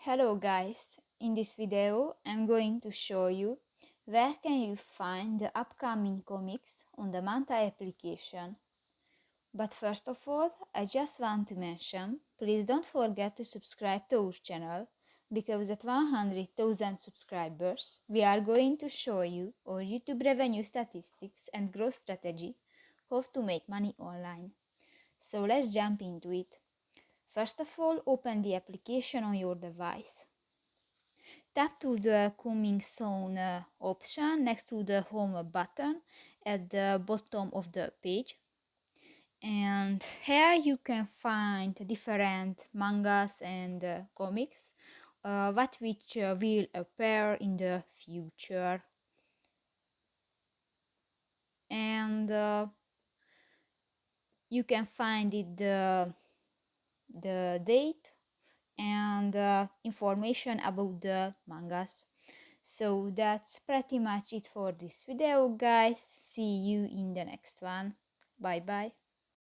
Hello guys, in this video I'm going to show you where can you find the upcoming comics on the Manta application. But first of all, I just want to mention, please don't forget to subscribe to our channel, because at 100,000 subscribers we are going to show you our YouTube revenue statistics and growth strategy, how to make money online. So let's jump into it. First of all, open the application on your device. Tap to the coming soon option next to the home button at the bottom of the page, and here you can find different mangas and comics which will appear in the future, and you can find it the date and information about the mangas. So that's pretty much it for this video, guys. See you in the next one. Bye bye.